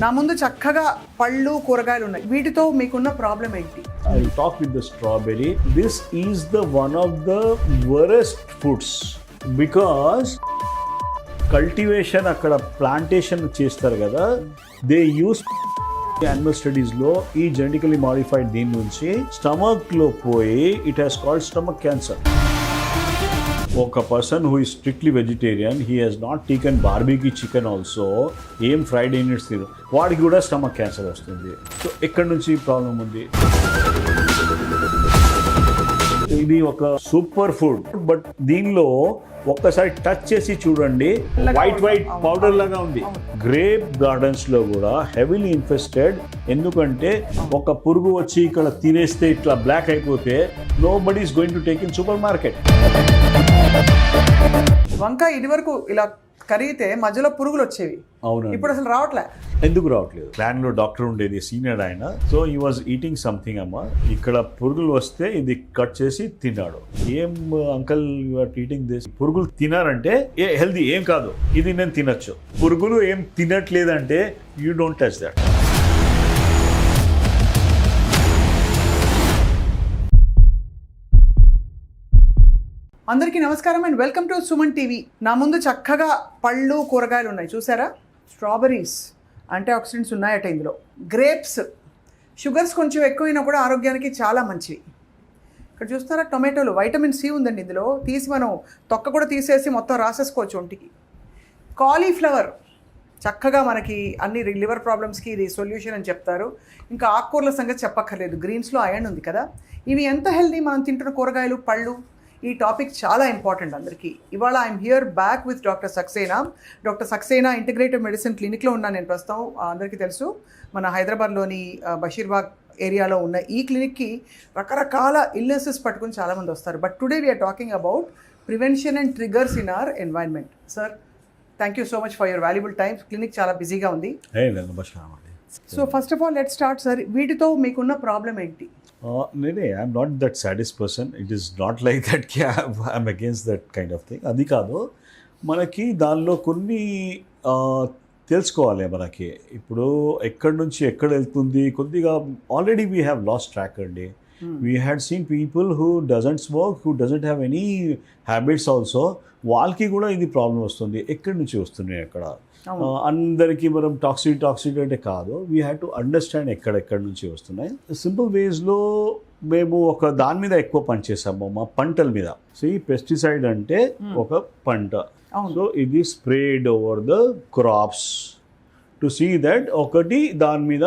నా ముందు చక్కగా పళ్ళు కూరగాయలు ఉన్నాయి. వీటితో మీకున్న ప్రాబ్లం ఏంటి? I will talk with the strawberry. This is the one of the worst foods because cultivation అక్కడ ప్లాంటేషన్ చేస్తారు కదా, దే యూస్ యానిమల్ స్టడీస్ లో ఈ జెనెటికలీ మాడిఫైడ్ దీని నుంచి స్టమక్ లో పోయి it has called stomach cancer. ఒక person who is strictly vegetarian, he has not taken barbecue chicken also, ఏం ఫ్రైడ్ యూనిట్స్ తిరు, వాడికి కూడా స్టమక్ క్యాన్సర్ వస్తుంది. సో ఎక్కడి నుంచి ప్రాబ్లం ఉంది? ఇది ఒక సూపర్ ఫుడ్, బట్ దీనిలో ఒక్కసారి టచ్ చేసి చూడండి, వైట్ పౌడర్ లాగా ఉంది. గ్రేప్ గార్డెన్స్ లో కూడా హెవీలీ ఇన్ఫెస్టెడ్. ఎందుకంటే ఒక పురుగు వచ్చి ఇక్కడ తినేస్తే ఇట్లా బ్లాక్ అయిపోతే nobody is going to take in super market. వంకాయ ఇది వరకు ఇలా కరిగితే మధ్యలో పురుగులు వచ్చేవి, అవును. ఇప్పుడు అసలు రావట్లే. ఎందుకు రావట్లేదు? ప్లాన్ లో డాక్టర్ ఉండేది, సీనియర్ ఆయన. So he was eating something అమ్మ, ఇక్కడ పురుగులు వస్తే ఇది కట్ చేసి తిన్నాడు. ఏం uncle you are eating this? పురుగులు తినారంటే హెల్దీ ఏం కాదు, ఇది నేను తినచ్చు. పురుగులు ఏం తినట్లేదంటే యూ డోంట్ టచ్ దట్. అందరికీ నమస్కారం and welcome to Suman TV. నా ముందు చక్కగా పళ్ళు కూరగాయలు ఉన్నాయి, చూసారా? స్ట్రాబెర్రీస్, యాంటీ ఆక్సిడెంట్స్ ఉన్నాయట ఇందులో. గ్రేప్స్, షుగర్స్ కొంచెం ఎక్కువైనా కూడా ఆరోగ్యానికి చాలా మంచివి. ఇక్కడ చూస్తారా, టొమాటోలు, వైటమిన్ సి ఉందండి ఇందులో. తీసి మనం తొక్క కూడా తీసేసి మొత్తం రాసేసుకోవచ్చు ఒంటికి. కాలీఫ్లవర్ చక్కగా మనకి అన్ని లివర్ ప్రాబ్లమ్స్కి ఇది సొల్యూషన్ అని చెప్తారు. ఇంకా ఆకుకూరల సంగతి చెప్పక్కర్లేదు, గ్రీన్స్లో ఐరన్ ఉంది కదా. ఇవి ఎంత హెల్దీ మనం తింటున్న కూరగాయలు, పళ్ళు. ఈ టాపిక్ చాలా ఇంపార్టెంట్ అందరికీ. ఇవాళ I'm here back with doctor Saxena. Doctor Saxena integrative medicine క్లినిక్లో ఉన్నాను నేను ప్రస్తుతం. అందరికీ తెలుసు, మన హైదరాబాద్లోని బషీర్బాగ్ ఏరియాలో ఉన్న ఈ క్లినిక్కి రకరకాల ఇల్నెసెస్ పట్టుకుని చాలామంది వస్తారు. But today we are talking about prevention and triggers in our environment. Sir, thank you so much for your valuable time. Clinic చాలా బిజీగా ఉంది. So first of all let's start sir. వీటితో మీకున్న ప్రాబ్లం ఏంటి? I'm not that saddest person. It is not like that కి I'm against that kind of thing. అది కాదు, మనకి దానిలో కొన్ని తెలుసుకోవాలి. మనకి ఇప్పుడు ఎక్కడి నుంచి ఎక్కడ వెళ్తుంది కొద్దిగా already we have lost track అండి. We had seen people who doesn't smoke, who doesn't have any habits also, వాళ్ళకి కూడా ఇది ప్రాబ్లం వస్తుంది. ఎక్కడి నుంచి వస్తున్నాయి అక్కడ? అందరికీ మనం టాక్సిక్ అంటే కాదు, వీ హ్యావ్ టు అండర్స్టాండ్ ఎక్కడెక్కడి నుంచి వస్తున్నాయి. సింపుల్ వేస్లో మేము ఒక దాని మీద ఎక్కువ పనిచేసాము, మా పంటల మీద. సో ఈ పెస్టిసైడ్ అంటే ఒక పంట, సో ఇది spread over the crops to see that ఒకటి దాని మీద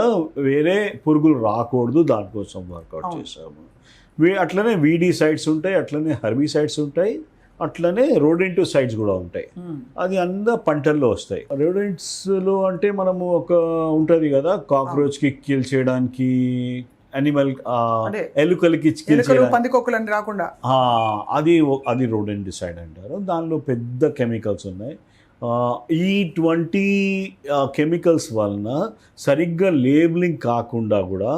వేరే పురుగులు రాకూడదు, దానికోసం వర్కౌట్ చేసాము. అట్లనే వీడిసైడ్స్ ఉంటాయి, అట్లనే హెర్బిసైడ్స్ ఉంటాయి, అట్లనే రోడెంటిసైడ్స్ కూడా ఉంటాయి. అది అంతా పంటల్లో వస్తాయి. రోడెంట్స్లో అంటే మనము ఒక ఉంటుంది కదా, కాక్రోచ్కి కిల్ చేయడానికి, అనిమల్ ఎలుకలకి కిల్ చేయడానికి, పందికొక్కులని రాకుండా, అది రోడెంటిసైడ్ అంటారు. దానిలో పెద్ద కెమికల్స్ ఉన్నాయి. ఈ 20 కెమికల్స్ వలన సరిగ్గా లేబులింగ్ కాకుండా కూడా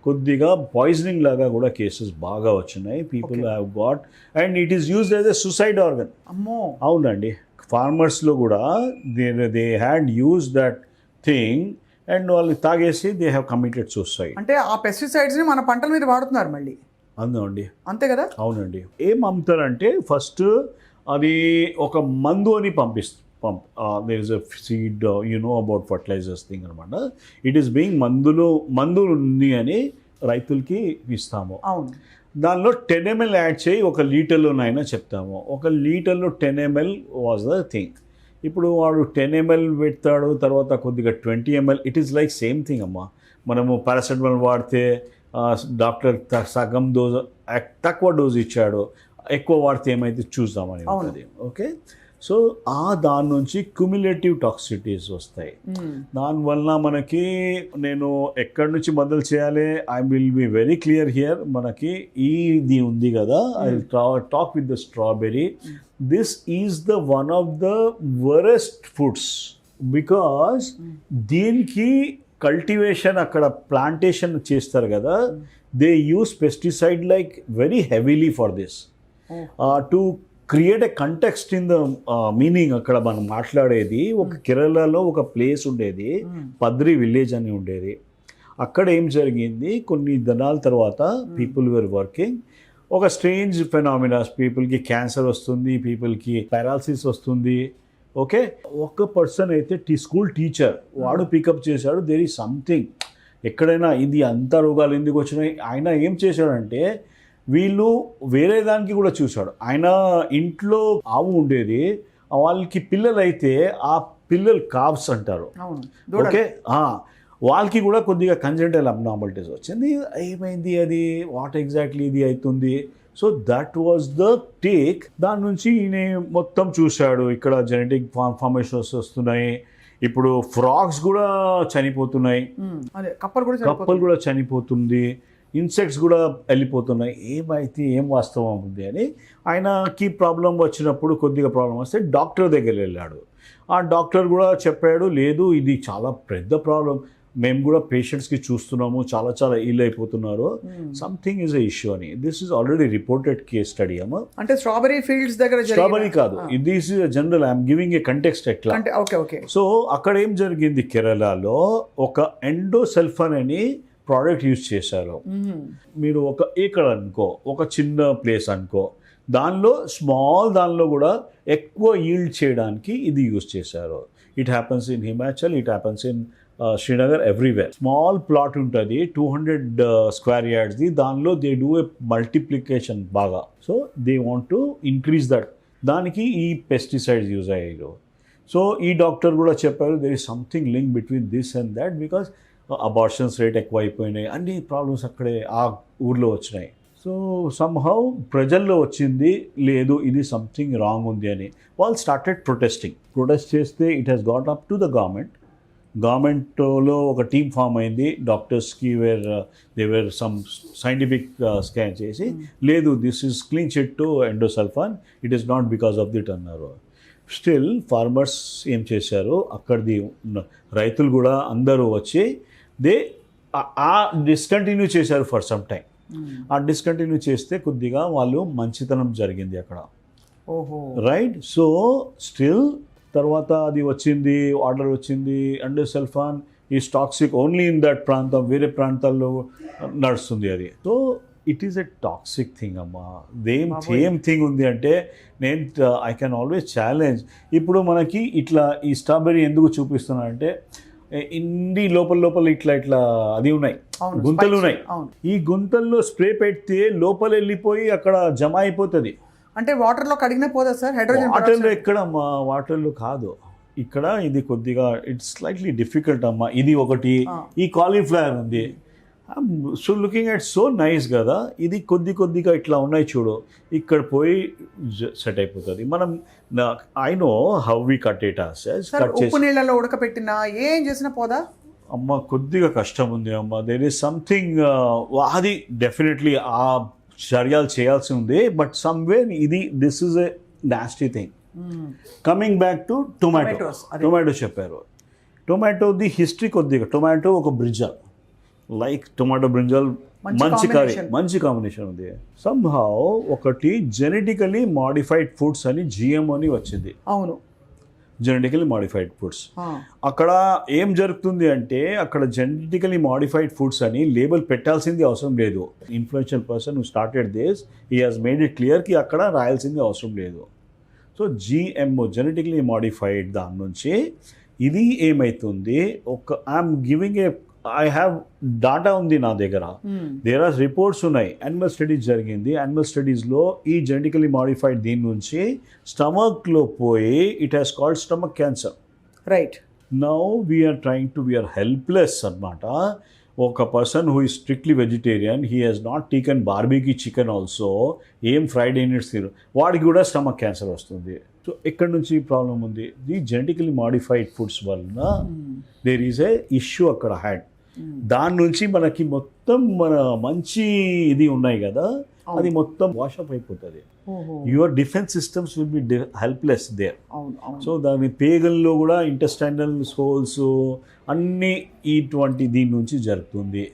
కొద్దిగా పాయిజనింగ్ లాగా కూడా కేసెస్ బాగా వచ్చినాయి. People have got, and it is used as a suicide organ. అవునండి, ఫార్మర్స్లో కూడా they had use that thing and వాళ్ళు తాగేసి దే హ్యావ్ కమిటెడ్ సూసైడ్. అంటే ఆ పెస్టిసైడ్స్ని మన పంటల మీద వాడుతున్నారు మళ్ళీ. అవునండి, అంతే కదా. అవునండి. ఏం అమ్ముతారంటే ఫస్ట్ అది ఒక మందు అని there is a seed, you know about fertilizers thing అనమాట. ఇట్ ఈస్ బీయింగ్ మందు ఉంది అని రైతులకి ఇస్తాము. దానిలో 10 ml యాడ్ చేయి, 1 లీటర్లోనైనా చెప్తాము. 1 లీటర్లో 10 ml వాజ్ ద థింగ్. ఇప్పుడు వాడు 10 ml పెడతాడు, తర్వాత కొద్దిగా 20 ml. It is like same thing అమ్మా. మనము పారాసెటమాల్ వాడితే డాక్టర్ సగం డోస్, తక్కువ డోస్ ఇచ్చాడు, ఎక్కువ వాడితే ఏమైతే చూద్దామని ఉంటుంది. ఓకే, సో దాని నుంచి క్యుములేటివ్ టాక్సిటీస్ వస్తాయి. దానివల్ల మనకి, నేను ఎక్కడి నుంచి మొదలు చేయాలి, I will be very clear here. మనకి ఇది ఉంది కదా, I will talk with the strawberry. This is the one of the worst foods because దీనికి కల్టివేషన్ అక్కడ ప్లాంటేషన్ చేస్తారు కదా, they use pesticide like very heavily for this to create a context in the meaning. అక్కడ మనం మాట్లాడేది ఒక కేరళలో ఒక ప్లేస్ ఉండేది, పద్రి విలేజ్ అని ఉండేది. అక్కడ ఏం జరిగింది, కొన్ని దినాల తర్వాత పీపుల్ వేర్ వర్కింగ్, ఒక స్ట్రేంజ్ ఫెనామినాస్, పీపుల్కి క్యాన్సర్ వస్తుంది, పీపుల్కి పారాలసిస్ వస్తుంది. ఓకే, ఒక పర్సన్ అయితే స్కూల్ టీచర్ వాడు పికప్ చేశాడు, దేర్ ఈజ్ సంథింగ్ ఎక్కడైనా ఇది అంత రోగాలు ఎందుకు వచ్చినాయి. ఆయన ఏం చేశాడంటే వీళ్ళు వేరే దానికి కూడా చూశాడు. ఆయన ఇంట్లో ఆవు ఉండేది, వాళ్ళకి పిల్లలు అయితే ఆ పిల్లలు కావ్స్ అంటారు. ఓకే, వాళ్ళకి కూడా కొద్దిగా కంజెంటల్ అబ్నార్మాలిటీస్ వచ్చింది. ఏమైంది అది, వాట్ ఎగ్జాక్ట్లీ ఇది అవుతుంది. So that was the take. దాని నుంచి ఈయన మొత్తం చూశాడు, ఇక్కడ జెనెటిక్ ఫార్మేషన్స్ వస్తున్నాయి, ఇప్పుడు ఫ్రాగ్స్ కూడా చనిపోతున్నాయి, కప్పలు కూడా చనిపోతుంది, ఇన్సెక్ట్స్ కూడా వెళ్ళిపోతున్నాయి, ఏమైతే ఏం వాస్తవం ఉంది అని ఆయనకి ప్రాబ్లం వచ్చినప్పుడు, కొద్దిగా ప్రాబ్లం వస్తే డాక్టర్ దగ్గర వెళ్ళాడు. ఆ డాక్టర్ కూడా చెప్పాడు, లేదు ఇది చాలా పెద్ద ప్రాబ్లం, మేము కూడా పేషెంట్స్కి చూస్తున్నాము, చాలా చాలా ఇల్ అయిపోతున్నారు, సంథింగ్ ఈజ్ ఎ ఇష్యూ అని. This is already reported case study అమ్మా. అంటే స్ట్రాబెరీ ఫీల్డ్స్ దగ్గర, స్ట్రాబెరీ కాదు, this is general, I'm giving A context ఎట్లా. సో అక్కడ ఏం జరిగింది, కేరళలో ఒక ఎండోసల్ఫాన్ అని ప్రోడక్ట్ యూజ్ చేశారు. మీరు ఒక ఏకర్ అనుకో, ఒక చిన్న ప్లేస్ అనుకో, దానిలో కూడా ఎక్కువ ఈల్డ్ చేయడానికి ఇది యూజ్ చేశారు. It happens in Himachal, it happens in Srinagar, everywhere. Small plot ఉంటుంది, 200 స్క్వేర్ యార్డ్స్ది, దానిలో దే డూ ఏ మల్టిప్లికేషన్ బాగా. So they want to increase that, దానికి ఈ పెస్టిసైడ్స్ యూజ్ అయ్యారు. సో ఈ డాక్టర్ కూడా చెప్పారు, there is something link between this and that, because abortions rate ఎక్కువ అయిపోయినాయి, అన్ని ప్రాబ్లమ్స్ అక్కడే ఆ ఊర్లో వచ్చినాయి. సో సమ్హౌ ప్రజల్లో వచ్చింది, లేదు ఇది సంథింగ్ రాంగ్ ఉంది అని. వాళ్ళు స్టార్టెడ్ ప్రొటెస్ట్ చేస్తే it has got up to the గవర్నమెంట్లో ఒక టీమ్ ఫామ్ అయింది. డాక్టర్స్కి they were some scientific scan చేసి, లేదు this is clean chit to endosulfan, it is not because of that అన్నారు. స్టిల్ ఫార్మర్స్ ఏం చేశారు, అక్కడిది రైతులు కూడా అందరూ వచ్చి డిస్కంటిన్యూ చేశారు ఫర్ సమ్ టైం. ఆ డిస్కంటిన్యూ చేస్తే కొద్దిగా వాళ్ళు మంచితనం జరిగింది అక్కడ. రైట్. సో స్టిల్ తర్వాత అది వచ్చింది, ఆర్డర్ వచ్చింది, endosulfan is toxic only in that ప్రాంతం, వేరే ప్రాంతాల్లో నడుస్తుంది అది. So it is a toxic thing అమ్మా. సేమ్ థింగ్ ఉంది అంటే ఐ కెన్ ఆల్వేస్ ఛాలెంజ్. ఇప్పుడు మనకి ఇట్లా ఈ స్ట్రాబెర్రీ ఎందుకు చూపిస్తున్నా అంటే, ఇన్ని లోపల ఇట్లా అది ఉన్నాయి, గుంతలు ఉన్నాయి. ఈ గుంతల్లో స్ప్రే పెడితే లోపల వెళ్ళిపోయి అక్కడ జమ అయిపోతుంది. అంటే వాటర్లో కడిగిన పోదా సార్? వాటర్లో ఎక్కడ అమ్మా, వాటర్లో కాదు. ఇక్కడ ఇది కొద్దిగా ఇట్స్ స్లైట్లీ డిఫికల్ట్ అమ్మా. ఇది ఒకటి, ఈ కాలీఫ్లవర్ ఉంది, so looking at so nice కదా, ఇది కొద్దిగా ఇట్లా ఉన్నాయి చూడు, ఇక్కడ పోయి సెట్ అయిపోతుంది. మనం I know how we cut it ఉప్పు నీళ్ళలో ఉడకపెట్టినా ఏం చేసినా పోదా అమ్మ? కొద్దిగా కష్టం ఉంది అమ్మ. దేర్ ఈస్ సంథింగ్, అది డెఫినెట్లీ ఆ చర్యలు చేయాల్సి ఉంది. But somewhere this is a nasty thing. Coming back to tomato చెప్పారు. టొమాటోది హిస్టరీ కొద్దిగా, టొమాటో ఒక బ్రింజాల్, లైక్ టొమాటో బ్రింజాల్ మంచి కాంబినేషన్ ఉంది. సమ్హౌ ఒకటి జెనెటికలీ మాడిఫైడ్ ఫుడ్స్ అని జిఎం అని వచ్చింది. అవును, జెనెటికలీ మాడిఫైడ్ ఫుడ్స్. అక్కడ ఏం జరుగుతుంది అంటే, అక్కడ జెనెటికలీ మాడిఫైడ్ ఫుడ్స్ అని లేబుల్ పెట్టాల్సింది అవసరం లేదు. Influential person who started this, he has made it clear కి అక్కడ రాయాల్సింది అవసరం లేదు. సో జిఎంఓ, జెనెటికలీ మాడిఫైడ్, దాని నుంచి ఇది ఏమవుతుంది, I'm giving a, I have data ఉంది నా దగ్గర, దేర్ ఆర్ రిపోర్ట్స్ ఉన్నాయి, యానిమల్ స్టడీస్ జరిగింది. యానిమల్ స్టడీస్లో ఈ జెనెటికలీ మాడిఫైడ్ దీని నుంచి స్టమక్లో పోయి it has called stomach cancer. Right. Now we're helpless అనమాట. ఒక person who is strictly vegetarian, he has not taken barbecue chicken also, ఏం ఫ్రైడ్ యూనిట్స్ తిరు, వాడికి కూడా స్టమక్ క్యాన్సర్ వస్తుంది. సో ఎక్కడి నుంచి ప్రాబ్లం ఉంది, ది జెనెటికలీ మాడిఫైడ్ ఫుడ్స్ వలన దేర్ ఈజ్ ఏ ఇష్యూ అక్కడ హ్యాడ్. దాని నుంచి మనకి మొత్తం మన మంచి ఇది ఉన్నాయి కదా, అది మొత్తం వాషప్ అయిపోతుంది. Your defence systems will be helpless there. So దాని పేగల్లో కూడా ఇంటెస్టైనల్ హోల్స్ అన్నీ ఇటువంటి దీని నుంచి జరుగుతుంది.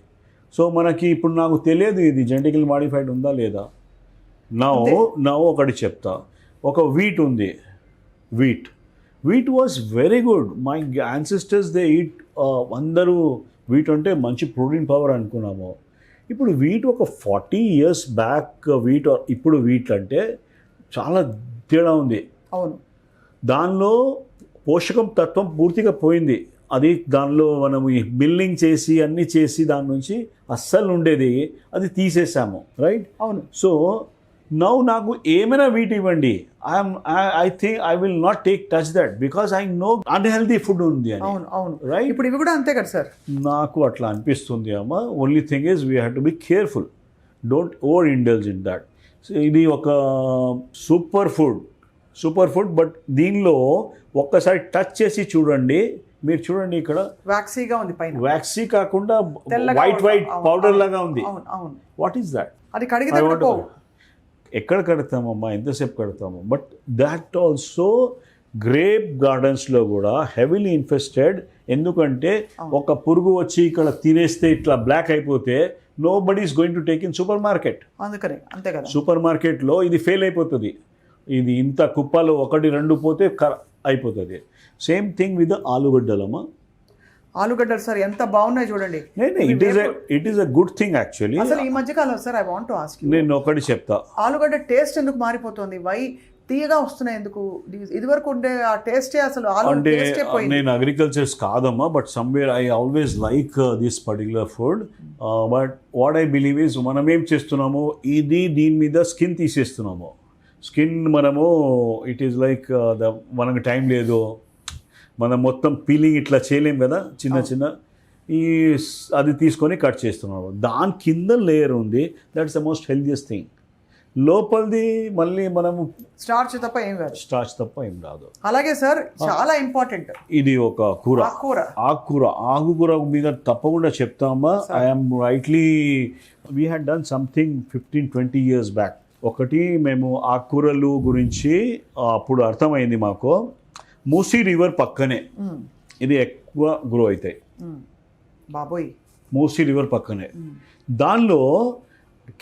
సో మనకి ఇప్పుడు నాకు తెలియదు ఇది జెనెటికల్ మాడిఫైడ్ ఉందా లేదా. నా ఒకటి చెప్తా, ఒక వీట్ ఉంది, wheat was very good. My ancestors they eat, అందరూ వీట్ అంటే మంచి ప్రోటీన్ పవర్ అనుకున్నాము. ఇప్పుడు వీట్ ఒక 40 years బ్యాక్ వీట్ ఇప్పుడు వీట్ అంటే చాలా తేడా ఉంది. అవును, దానిలో పోషకం తత్వం పూర్తిగా పోయింది. అది దానిలో మనం మిల్లింగ్ చేసి అన్నీ చేసి దాని నుంచి అస్సలు ఉండేది, అది తీసేసాము, రైట్? అవును. సో నౌ నాకు ఏమైనా వీట్ ఇవ్వండి, I think I will not touch that because I know unhealthy food ఉంది అని. అవును, అవును, రైట్. ఇప్పుడు ఇవి కూడా అంతే కదా సార్? నాకు అట్లా అనిపిస్తుంది అమ్మ. Only thing is we have to be careful, don't over indulge in that. ఇది ఒక సూపర్ ఫుడ్, బట్ దీనిలో ఒక్కసారి టచ్ చేసి చూడండి, మీరు చూడండి ఇక్కడ వ్యాక్సీగా ఉంది పైన. వ్యాక్సీ కాకుండా తెల్లగా వైట్ పౌడర్ లాగా ఉంది. అవును, అవును. What is that? అది కడిగితే కూడా పోవు. ఎక్కడ కడతామమ్మా, ఎంతసేపు కడతాము? బట్ దాట్ ఆల్సో గ్రేప్ గార్డెన్స్లో కూడా హెవీలీ ఇన్ఫెస్టెడ్. ఎందుకంటే ఒక పురుగు వచ్చి ఇక్కడ తినేస్తే ఇట్లా బ్లాక్ అయిపోతే nobody is going to take in super market. అందుకనే అంతే కదా, సూపర్ మార్కెట్లో ఇది ఫెయిల్ అయిపోతుంది. ఇది ఇంత కుప్పలు 1-2 పోతే అయిపోతుంది. సేమ్ థింగ్ విత్ ఆలుగడ్డలమ్మా. ఆలుగడ్డలు సార్ ఎంత బాగున్నాయి చూడండి. It is a good thing actually. అసలు ఈ మధ్య కాలం sir I want to ask you, నేను ఒకటి చెప్తా, ఆలుగడ్డ టేస్ట్ ఎందుకు మారిపోతుంది? తీయగా వస్తున్నాయి ఎందుకు? ఇదివరకు ఉండే ఆ టేస్టే అసలు అంటే నేను అగ్రికల్చర్స్ కాదమ్మా, but somewhere I always like this particular food. But what I believe is మనం ఏం చేస్తున్నాము, దీని మీద స్కిన్ తీసేస్తున్నాము. స్కిన్ మనము ఇట్ ఈస్ లైక్ మనకు టైం లేదు, మనం మొత్తం పీలింగ్ ఇట్లా చేయలేం కదా, చిన్న అది తీసుకొని కట్ చేస్తున్నాము. దాని కింద లేయర్ ఉంది, that's the most healthiest thing. లోపలిది మళ్ళీ మనము స్టార్చ్ తప్ప ఏం రాదు. అలాగే సార్ చాలా ఇంపార్టెంట్, ఇది ఒక ఆకుకూర మీద తప్పకుండా చెప్తామా. I'm rightly we had done something 15-20 years back. ఒకటి మేము ఆకుకూరలు గురించి అప్పుడు అర్థమైంది మాకు. మూసీ రివర్ పక్కనే ఇది ఎక్కువ గ్రో అవుతాయి బాబోయ్. మూసీ రివర్ పక్కనే దానిలో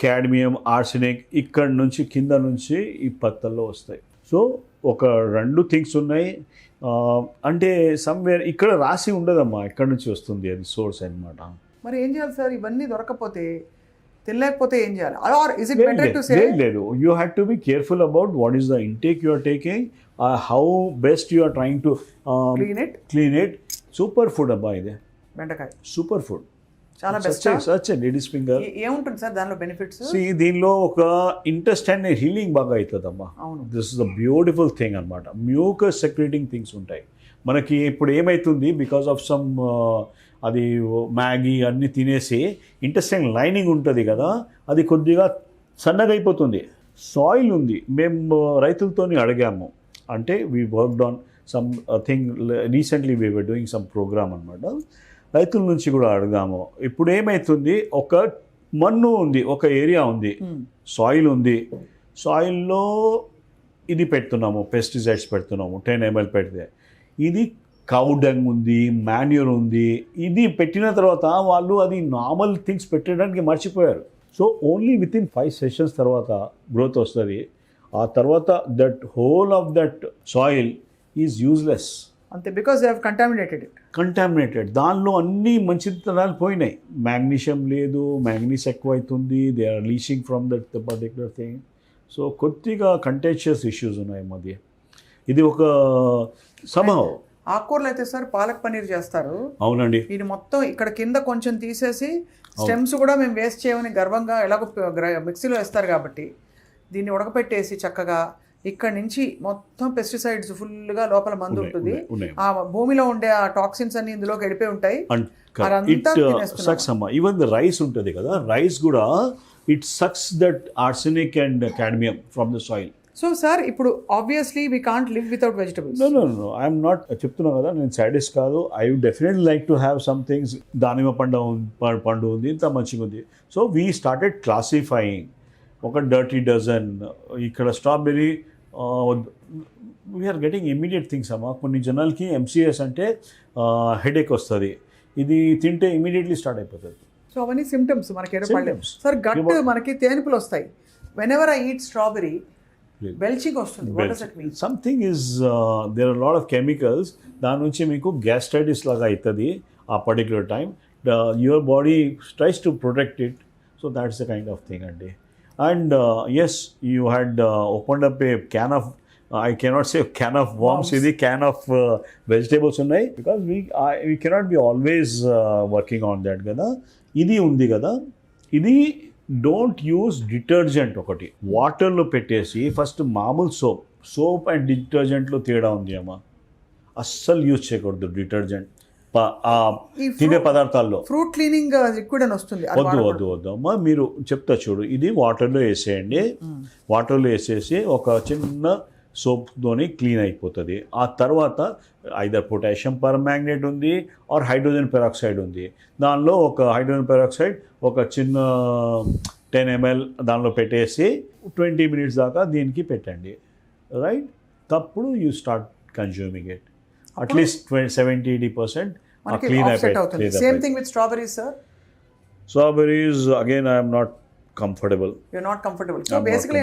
క్యాడ్మియం, ఆర్సెనిక్ ఇక్కడ నుంచి కింద నుంచి ఈ పత్తల్లో వస్తాయి. సో ఒక 2 థింగ్స్ ఉన్నాయి. అంటే సమ్వేర్ ఇక్కడ రాసి ఉండదమ్మా ఎక్కడ నుంచి వస్తుంది, అది సోర్స్ అన్నమాట. మరి ఏం చేయాలి సార్ ఇవన్నీ దొరకకపోతే, తెలియకపోతే ఏం చేయాలి? Or is it better to say లేదు, you have to be careful about what is the intake you are taking, how best you are trying to clean it. Super food అబ్బా ఇది బెండకాయ, సూపర్ ఫుడ్, చాలా best. Such ladies finger. ఏముంటుంది sir దానిలో benefits? దీనిలో ఒక intestine healing బాగా అవుతుందమ్మా. This is the beautiful thing అనమాట. మ్యూకస్ సెక్రేటింగ్ థింగ్స్ ఉంటాయి మనకి. ఇప్పుడు ఏమవుతుంది, బికాస్ ఆఫ్ సమ్ అది మ్యాగీ అన్నీ తినేసి ఇంటెస్టైన్ లైనింగ్ ఉంటుంది కదా, అది కొద్దిగా సన్నగా అయిపోతుంది. సాయిల్ ఉంది, మేము రైతులతో అడిగాము. అంటే we worked on something recently we were doing some program అనమాట. రైతుల నుంచి కూడా అడిగాము. ఇప్పుడు ఏమవుతుంది, ఒక మన్ను ఉంది, ఒక ఏరియా ఉంది, సాయిల్ ఉంది. సాయిల్లో ఇది పెడుతున్నాము, పెస్టిసైడ్స్ పెడుతున్నాము, 10 ml పెడితే. ఇది కౌ డంగ్ ఉంది, మాన్యూర్ ఉంది. ఇది పెట్టిన తర్వాత వాళ్ళు అది నార్మల్ థింగ్స్ పెట్టడానికి మర్చిపోయారు. So only within 5 sessions తర్వాత గ్రోత్ వస్తుంది. ఆ తర్వాత that whole of that soil is useless అంతే, బికాస్ దే హావ్ కంటామినేటెడ్. దానిలో అన్ని మంచితనాలు పోయినాయి. మ్యాగ్నీషియం లేదు, మ్యాంగనీస్ ఎక్కువ అవుతుంది, they are leaching from that particular thing. So కొద్దిగా కంటెన్షియస్ ఇష్యూస్ ఉన్నాయి మధ్య. ఇది ఒక సంభవం. ఆకుకూరలు అయితే సార్ పాలక్ పనీర్ చేస్తారు. అవునండి. ఇది మొత్తం ఇక్కడ కింద కొంచెం తీసేసి స్టెమ్స్ కూడా మేము వేస్ట్ చేయమని గర్వంగా ఎలాగో మిక్సీలో వేస్తారు కాబట్టి దీన్ని ఉడకపెట్టేసి చక్కగా ఇక్కడ నుంచి మొత్తం పెస్టిసైడ్స్ ఫుల్గా లోపల మందు ఉంటుంది. ఆ భూమిలో ఉండే ఆ టాక్సిన్స్ అన్ని ఇందులోకి వెళ్ళిపోయి ఉంటాయి. ఈవెన్ ద రైస్ ఉంటుంది కదా, రైస్ కూడా it sucks that arsenic and cadmium from the soil. So sir ఇప్పుడు obviously we can't live without vegetables. No I'm not చెప్తున్నా కదా, నేను సైడిస్ట్ కాదు. I would definitely like to have some things. దానిమ్మ పండు ఉంది, ఇంత మంచిగా ఉంది. So we started classifying. ఒక డర్టీ డజన్, ఇక్కడ strawberry, we're getting immediate things అమ్మా. కొన్ని జనాలకి ఎంసీఎస్ అంటే హెడేక్ వస్తుంది, ఇది తింటే ఇమీడియట్లీ స్టార్ట్ అయిపోతుంది. సో అవన్నీ సిమ్టమ్స్ మనకి. సార్ గట్ మనకి తేనుపులు వస్తాయి. Whenever I eat strawberry belching వస్తుంది. What does it mean? Something is there or lot of chemicals, దాని నుంచి మీకు గ్యాస్ట్రైటిస్ లాగా అవుతుంది ఆ particular time. Your body tries to protect it, so that's the kind of thing అండి. And yes, you had opened up a can of, I cannot say can of worms, ఇది can of vegetables ఉన్నాయి, because we cannot be always working on that కదా. ఇది ఉంది కదా, ఇది don't use detergent. ఒకటి వాటర్లో పెట్టేసి ఫస్ట్ మామూలు సోప్ అండ్ డిటర్జెంట్లో తేడా ఉంది అమ్మా, అస్సలు యూజ్ చేయకూడదు డిటర్జెంట్ తినే పదార్థాల్లో. ఫ్రూట్ క్లీనింగ్ లిక్విడ్ అని వస్తుంది, వద్దు అమ్మా. మీరు చెప్తా చూడు, ఇది వాటర్లో వేసేయండి. వాటర్లో వేసేసి ఒక చిన్న సోప్తోని క్లీన్ అయిపోతుంది. ఆ తర్వాత ఐదర్ పొటాషియం పర్మాంగనేట్ ఉంది ఆర్ హైడ్రోజన్ పెరాక్సైడ్ ఉంది. దానిలో ఒక హైడ్రోజన్ పెరాక్సైడ్ ఒక చిన్న 10 ml దానిలో పెట్టేసి 20 minutes దాకా దీనికి పెట్టండి, రైట్? తప్పుడు you start consuming it. At least 70-80% clean అయిపోయింది. Same thing with strawberries sir. Strawberries again I'm not comfortable. You're not comfortable. So basically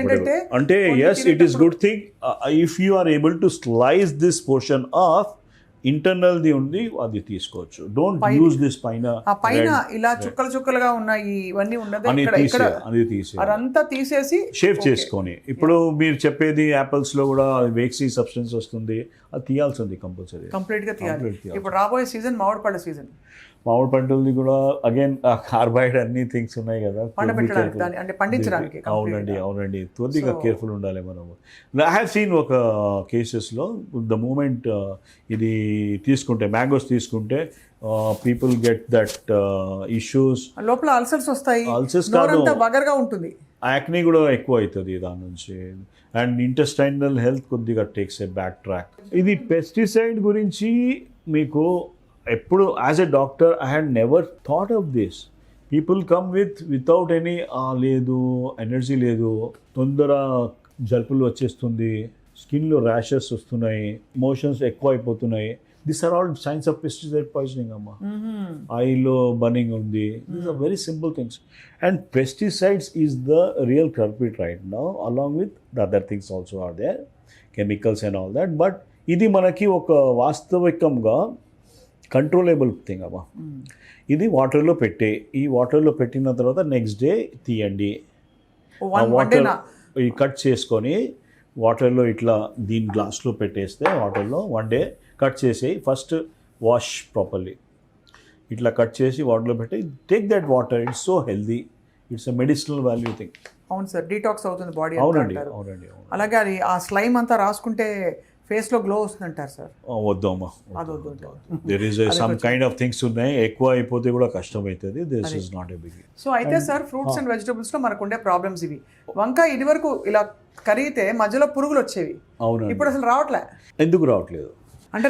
ante yes, it is good thing if you are able to slice this portion off, internal the ఉంది అది తీసుకోవచ్చు. Don't use this పైన ఇలా చుక్కలుగా ఉన్నాయి ఇవన్నీ ఉన్నది, అది తీసేసి అదంతా తీసేసి షేవ్ చేసుకొని. ఇప్పుడు మీరు చెప్పేది యాపిల్స్ లో కూడా వేక్సీ సబ్స్టెన్స్ వస్తుంది, అది తీయాల్సింది కంపల్సరీ, కంప్లీట్ గా తీయాలి. ఇప్పుడు రాబోయే సీజన్ మామిడి పళ్ళ సీజన్, మామిడి పంటలది కూడా అగైన్ కార్బైడ్ అన్ని థింగ్స్ ఉన్నాయి కదా పండించడానికి. అవునండి కొద్దిగా కేర్ఫుల్ ఉండాలి మనము. ఐ హ్యావ్ సీన్ ఒక కేసెస్లో ద మూమెంట్ ఇది తీసుకుంటే, మ్యాంగోస్ తీసుకుంటే పీపుల్ గెట్ దట్ ఇష్యూస్, లోపల అల్సర్స్ వస్తాయి, అల్సర్స్ బగర్గా ఉంటుంది, యాక్నీ కూడా ఎక్కువ అవుతుంది దాని నుంచి. అండ్ ఇంటెస్టైనల్ హెల్త్ కొద్దిగా టేక్స్ ఏ బ్యాక్ ట్రాక్. ఇది పెస్టిసైడ్ గురించి మీకు ఎప్పుడు as a doctor I had never thought of this. People come without any, లేదు ఎనర్జీ లేదు, తొందర జలుపులు వచ్చేస్తుంది, స్కిన్లో ర్యాషెస్ వస్తున్నాయి, మోషన్స్ ఎక్కువ అయిపోతున్నాయి. This are all signs of pesticide poisoning అమ్మా. ఐలో బర్నింగ్ ఉంది, these are very simple things. And pesticides is the real culprit right now, along with the other things also are there, chemicals and all that. But ఇది మనకి ఒక వాస్తవికంగా controllable thing అమ్మా. ఇది వాటర్లో పెట్టే, ఈ వాటర్లో పెట్టిన తర్వాత నెక్స్ట్ డే తీయండి. వాటర్ కట్ చేసుకొని వాటర్లో ఇట్లా దీని గ్లాస్లో పెట్టేస్తే, వాటర్లో 1 day కట్ చేసి ఫస్ట్ వాష్ ప్రాపర్లీ, ఇట్లా కట్ చేసి వాటర్లో పెట్టి take that water. It's so healthy, it's a medicinal value thing. అవును సార్, డీటాక్స్ అవుతుంది బాడీ. అవునండి. అలాగే అది ఆ స్లైమ్ అంతా రాసుకుంటే ఫేస్ లో గ్లో వస్తుంది అంటారు సార్. వద్దు అమ్మా, there is some kind of things ఉన్నాయి, ఎక్కువ అయిపోతే కూడా కష్టం అవుతుంది. This is not a big. So అయితే సార్, ఫ్రూట్స్ అండ్ వెజిటబుల్స్ లో మనకు ఉండే ప్రాబ్లమ్స్ ఇవి. వంకాయ ఇది వరకు ఇలా కరిగితే మధ్యలో పురుగులు వచ్చేవి, అవును, ఇప్పుడు అసలు రావట్లే. ఎందుకు రావట్లేదు అంటే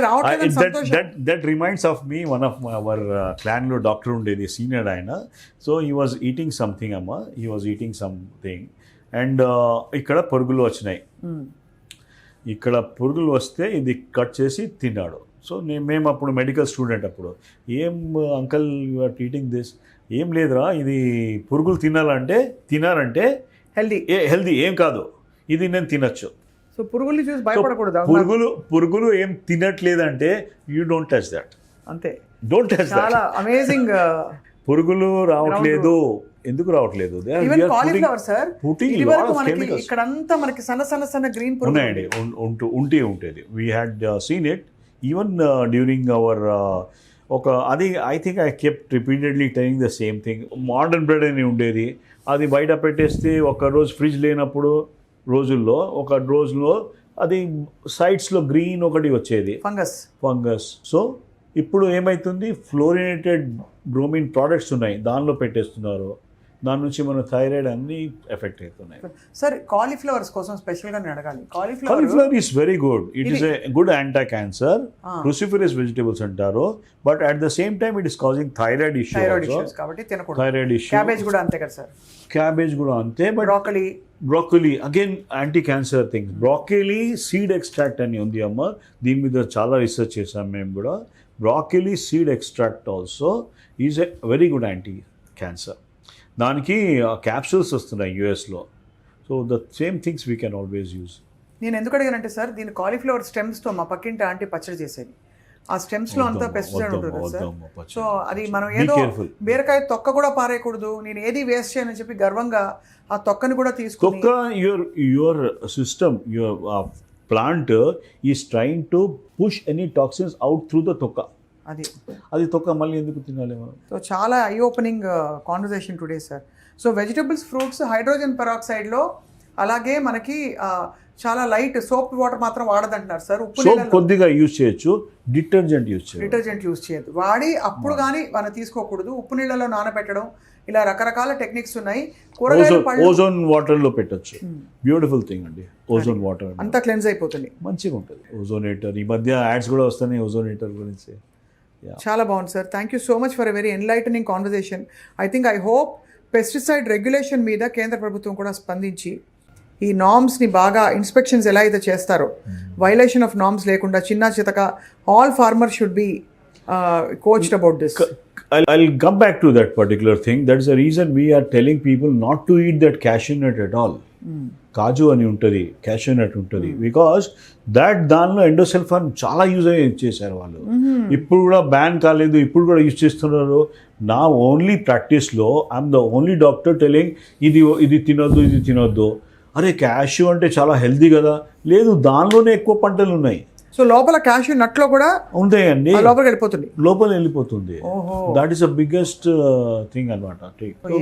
that reminds of me, one of our క్లాన్లో డాక్టర్ ఉండేది, సీనియర్ ఆయన. So he was eating something అమ్మా, he was eating something and ఇక్కడ పురుగులు వచ్చినాయి. ఇక్కడ పురుగులు వస్తే ఇది కట్ చేసి తిన్నాడు. సో మేము అప్పుడు మెడికల్ స్టూడెంట్, అప్పుడు ఏం uncle you are eating this, ఏం లేదురా ఇది పురుగులు తినారంటే హెల్దీ ఏం కాదు, ఇది నేను తినచ్చు. సో పురుగులు చూసి భయపడకూడదు. పురుగులు ఏం తినట్లేదంటే యూ డోంట్ టచ్ దట్, అంతే, డోంట్ టచ్ దట్. చాలా అమేజింగ్. పురుగులు రావట్లేదు, ఎందుకు రావట్లేదు? కాలీఫ్లవర్ సార్, ఇక్కడంతా మనకి సన్న గ్రీన్ ఉన్నాయండి, ఉంటుంది. We had scene it even during hour ఒక అది I think I kept repeatedly telling the same thing. Modern bread అని ఉండేది, అది బయట పెట్టేస్తే ఒక రోజు ఫ్రిడ్జ్ లేనప్పుడు ఒక రోజులో అది సైడ్స్లో గ్రీన్ ఒకటి వచ్చేది, ఫంగస్. సో ఇప్పుడు ఏమవుతుంది, ఫ్లోరినేటెడ్ బ్రోమిన్ ప్రోడక్ట్స్ ఉన్నాయి, దానిలో పెట్టేస్తున్నారు, దాని నుంచి మన థైరాయిడ్ అన్ని ఎఫెక్ట్ అవుతున్నాయి. సార్ కాలీఫ్లవర్స్ కోసం స్పెషల్గా నేను అడగాలి. Cauliflower is very good, it is a good anti cancer, cruciferous vegetables అంటారు. But at the same time it is causing thyroid issues కాబట్టి తినకూడదు. థైరాయిడ్ ఇష్యూ, క్యాబేజ్ కూడా అంతే కదా సార్? క్యాబేజ్ కూడా అంతే. But broccoli again anti cancer things. Broccoli seed extract అని ఉంది అమ్మ, దీని మీద చాలా రీసెర్చ్ చేసాం మేము కూడా. Broccoli seed extract also is a very good anti cancer. దానికి క్యాప్సూల్స్ వస్తున్నాయి యూఎస్లో. So the same things we can always use. నేను ఎందుకు అడిగానంటే సార్, దీని కాలీఫ్లవర్ స్టెమ్స్తో మా పక్కింటి ఆంటీ పచ్చడి చేసేది. ఆ స్టెమ్స్లో అంతా పెస్టిసైడ్ ఉంటుంది కదా సార్. సో అది మనం ఏదో బీరకాయ తొక్క కూడా పారేయకూడదు, నేను ఏది వేస్ట్ చేయనని చెప్పి గర్వంగా ఆ తొక్కని కూడా తీసుకుని. తొక్క your system, your plant is trying to push any toxins out through the తొక్క. అది తొక్క మళ్ళీ ఎందుకు తినాలి మనం? సో చాలా I opening conversation today sir. So vegetables, fruits hydrogen పెరాక్సైడ్లో, అలాగే మనకి చాలా లైట్ సోప్ వాటర్ మాత్రం వాడదంటున్నారు సార్. సోప్ కొద్దిగా యూజ్ చేయొచ్చు, డిటర్జెంట్ యూజ్ చేయొద్దు. వాడి అప్పుడు కానీ మనం తీసుకోకూడదు. ఉప్పు నీళ్ళలో నానబెట్టడం, ఇలా రకరకాల టెక్నిక్స్ ఉన్నాయి. ఓజోన్ వాటర్ లో పెట్టచ్చు, బ్యూటిఫుల్ థింగ్ అండి. ఓజోన్ వాటర్ అంతా క్లెన్స్ అయిపోతుంది, మంచిగా ఉంటుంది. ఓజోనేటర్ ఈ మధ్య యాడ్స్ కూడా వస్తున్నాయి ఓజోనేటర్ గురించి. చాలా బాగుంది sir. Thank you so much for a very enlightening conversation. I hope pesticide regulation మీద కేంద్ర ప్రభుత్వం కూడా స్పందించి ఈ నామ్స్ని బాగా ఇన్స్పెక్షన్స్ ఎలా అయితే చేస్తారో, వైలేషన్ ఆఫ్ నామ్స్ లేకుండా చిన్న చితక all farmer should be coached about this. I'll come back to that particular thing. That's the reason we are telling people not to eat that cashew nut at all. కాజు అని ఉంటుంది, cashew నట్ ఉంటుంది, because దానిలో endosulfan చాలా use చేశారు వాళ్ళు. ఇప్పుడు కూడా ban కాలేదు, ఇప్పుడు కూడా యూజ్ చేస్తున్నారు. నా ఓన్లీ ప్రాక్టీస్లో I'm the only doctor telling ఇది తినొద్దు. అరే క్యాష్యూ అంటే చాలా హెల్దీ కదా, లేదు దానిలోనే ఎక్కువ పంటలు ఉన్నాయి. సో లోపల క్యాష్యూ నట్లో కూడా ఉంటాయండి, లోపల వెళ్ళిపోతుంది. That is the biggest thing అనమాట.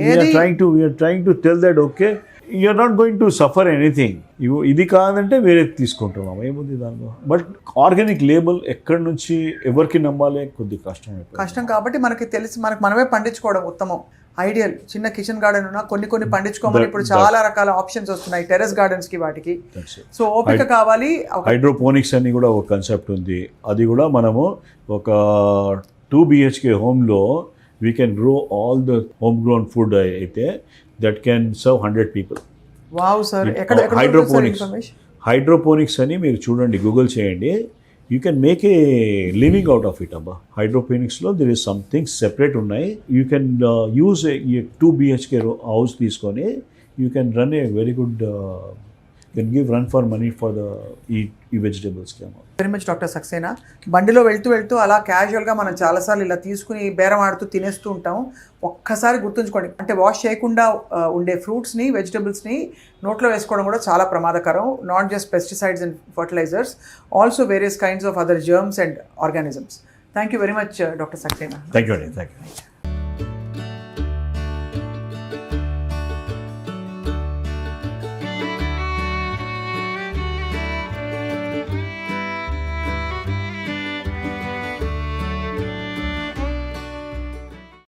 We're trying to tell that okay you're not going to suffer anything. ఇది కాదంటే వేరే తీసుకుంటున్నాం, ఏముంది దానిలో. బట్ ఆర్గానిక్ లేబుల్ ఎక్కడి నుంచి ఎవరికి నమ్మాలి, కొద్ది కష్టం కాబట్టి మనకి తెలిసి మనమే పండించుకోవడం ఉత్తమం, ఐడియల్. చిన్న కిచెన్ గార్డెన్ ఉన్నా కొన్ని పండించుకోమని ఇప్పుడు చాలా రకాల ఆప్షన్స్ వస్తున్నాయి టెర్రస్ గార్డెన్స్ కి, వాటికి. సో ఓపిక కావాలి. హైడ్రోపోనిక్స్ అని కూడా ఒక కాన్సెప్ట్ ఉంది, అది కూడా మనము ఒక 2 BHK హోమ్లో we can grow all the home grown food అయితే that can serve 100 people. Wow sir, hydroponics అని మీరు చూడండి, గూగుల్ చేయండి. You can make a living out of it అబ్బా. హైడ్రోపోనిక్స్లో దిర్ ఇస్ సంథింగ్ సెపరేట్ ఉన్నాయి. You can use 2 BHK house తీసుకొని you can run a very good, can give run for money for the ఈ vegetables. Very much doctor Saxena. బండిలో వెళ్తూ అలా క్యాజువల్గా మనం చాలాసార్లు ఇలా తీసుకుని బేరం ఆడుతూ తినేస్తూ ఉంటాం. ఒక్కసారి గుర్తుంచుకోండి, అంటే వాష్ చేయకుండా ఉండే ఫ్రూట్స్ని, వెజిటబుల్స్ని నోట్లో వేసుకోవడం కూడా చాలా ప్రమాదకరం. Not just pesticides and fertilisers, also various kinds of other germs and organisms. Thank you very much doctor Saksena. Thank you.